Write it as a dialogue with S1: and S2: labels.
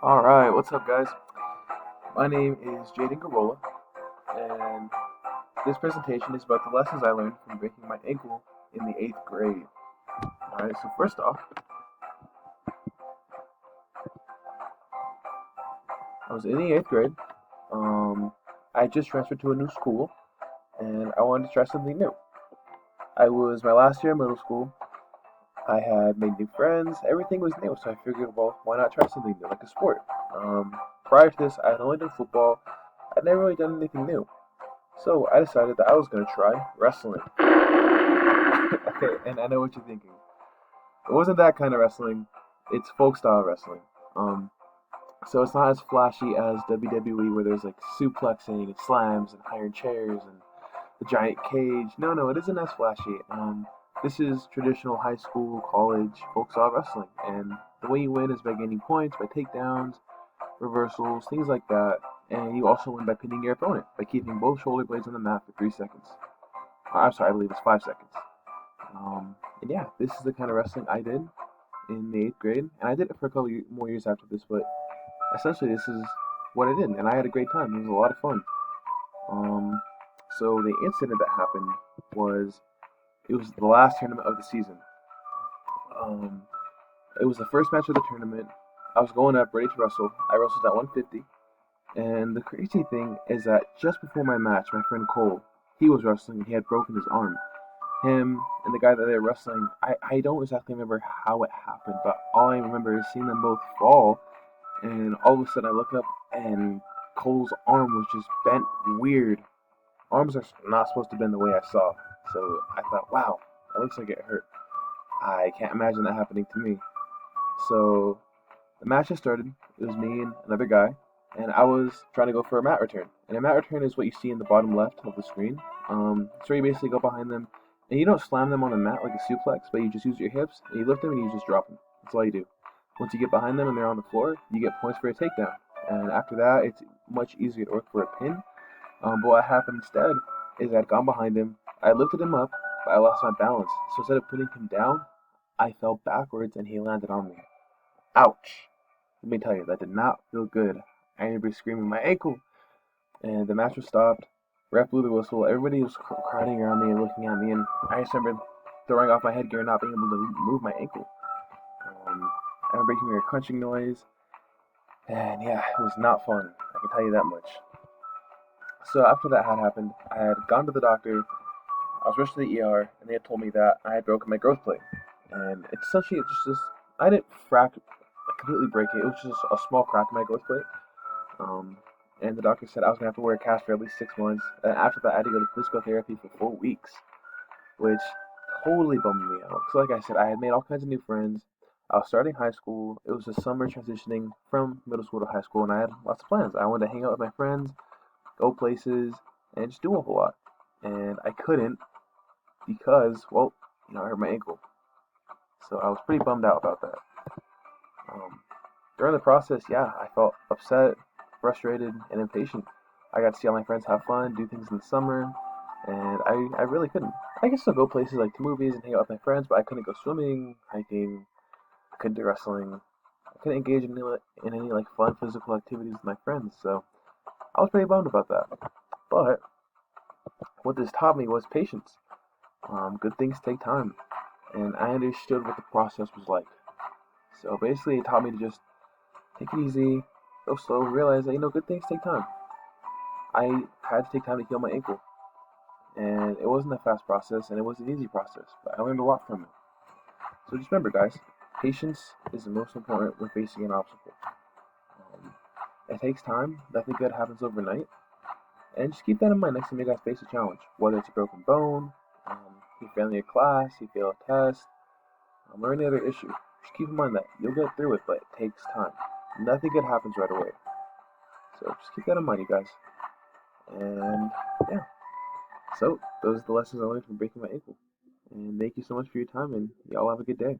S1: Alright, what's up, guys? My name is Jaden Garola, and this presentation is about the lessons I learned from breaking my ankle in the 8th grade. Alright, so first off, I was in the 8th grade. I just transferred to a new school, and I wanted to try something new. I was my last year in middle school. I had made new friends, everything was new, so I figured, well, why not try something new, like a sport? Prior to this, I had only done football. I'd never really done anything new. So I decided that I was going to try wrestling. Okay, and I know what you're thinking. It wasn't that kind of wrestling. It's folk style wrestling. Um, so it's not as flashy as WWE, where there's like suplexing and slams and iron chairs and the giant cage. No, no, it isn't as flashy. This is traditional high school, college folk style wrestling, and the way you win is by gaining points, by takedowns, reversals, things like that. And you also win by pinning your opponent by keeping both shoulder blades on the mat for 3 seconds. I'm sorry, I believe it's 5 seconds. And yeah, this is the kind of wrestling I did in the 8th grade, and I did it for a couple more years after this. But essentially, this is what I did, and I had a great time. It was a lot of fun. Um, so the incident that happened was it was the last tournament of the season. Um, it was the first match of the tournament. I was going up ready to wrestle. I wrestled at 150, and the crazy thing is that just before my match, my friend Cole, he was wrestling and he had broken his arm. Him and the guy that they were wrestling, I don't exactly remember how it happened, but all I remember is seeing them both fall, and all of a sudden I look up and Cole's arm was just bent weird. Arms are not supposed to bend the way I saw, so I thought, wow, that looks like it hurt. I can't imagine that happening to me. So the match has started. It was me and another guy, and I was trying to go for a mat return. And a mat return is what you see in the bottom left of the screen. So you basically go behind them, and you don't slam them on the mat like a suplex, but you just use your hips, and you lift them, and you just drop them. That's all you do. Once you get behind them and they're on the floor, you get points for a takedown. And after that, it's much easier to work for a pin. But what happened instead is I'd gone behind him, I lifted him up, but I lost my balance. So instead of putting him down, I fell backwards, and he landed on me. Ouch! Let me tell you, that did not feel good. I remember screaming, "My ankle!" And the match was stopped. Ref blew the whistle. Everybody was crowding around me and looking at me, and I just remember throwing off my headgear and not being able to move my ankle. I remember hearing a crunching noise, and yeah, it was not fun. I can tell you that much. So after that had happened, I had gone to the doctor. I was rushed to the ER, and they had told me that I had broken my growth plate. And it's essentially just this. I didn't completely break it. It was just a small crack in my growth plate. Um, and the doctor said I was gonna have to wear a cast for at least 6 months. And after that, I had to go to physical therapy for 4 weeks, which totally bummed me out. So, like I said, I had made all kinds of new friends. I was starting high school. It was the summer transitioning from middle school to high school, and I had lots of plans. I wanted to hang out with my friends, go places, and just do a whole lot. And I couldn't because, well, I hurt my ankle. So I was pretty bummed out about that. Um, During the process, yeah, I felt upset, frustrated, and impatient. I got to see all my friends have fun, do things in the summer, and I really couldn't. I could still go places like to movies and hang out with my friends, but I couldn't go swimming, hiking, I couldn't do wrestling. I couldn't engage in any like fun physical activities with my friends, so I was pretty bummed about that. But what this taught me was patience. Good things take time, and I understood what the process was like. So basically, it taught me to just take it easy, go slow, realize that good things take time. I had to take time to heal my ankle, and it wasn't a fast process, and it wasn't an easy process, but I learned a lot from it. So just remember, guys, patience is the most important when facing an obstacle. Um, it takes time. Nothing good happens overnight, and just keep that in mind next time you guys face a challenge, whether it's a broken bone, you failing a class, you fail a test, or any other issue. Just keep in mind that you'll get through it, but it takes time. Nothing good happens right away. So just keep that in mind, you guys. And yeah, so those are the lessons I learned from breaking my ankle. And thank you so much for your time, and y'all have a good day.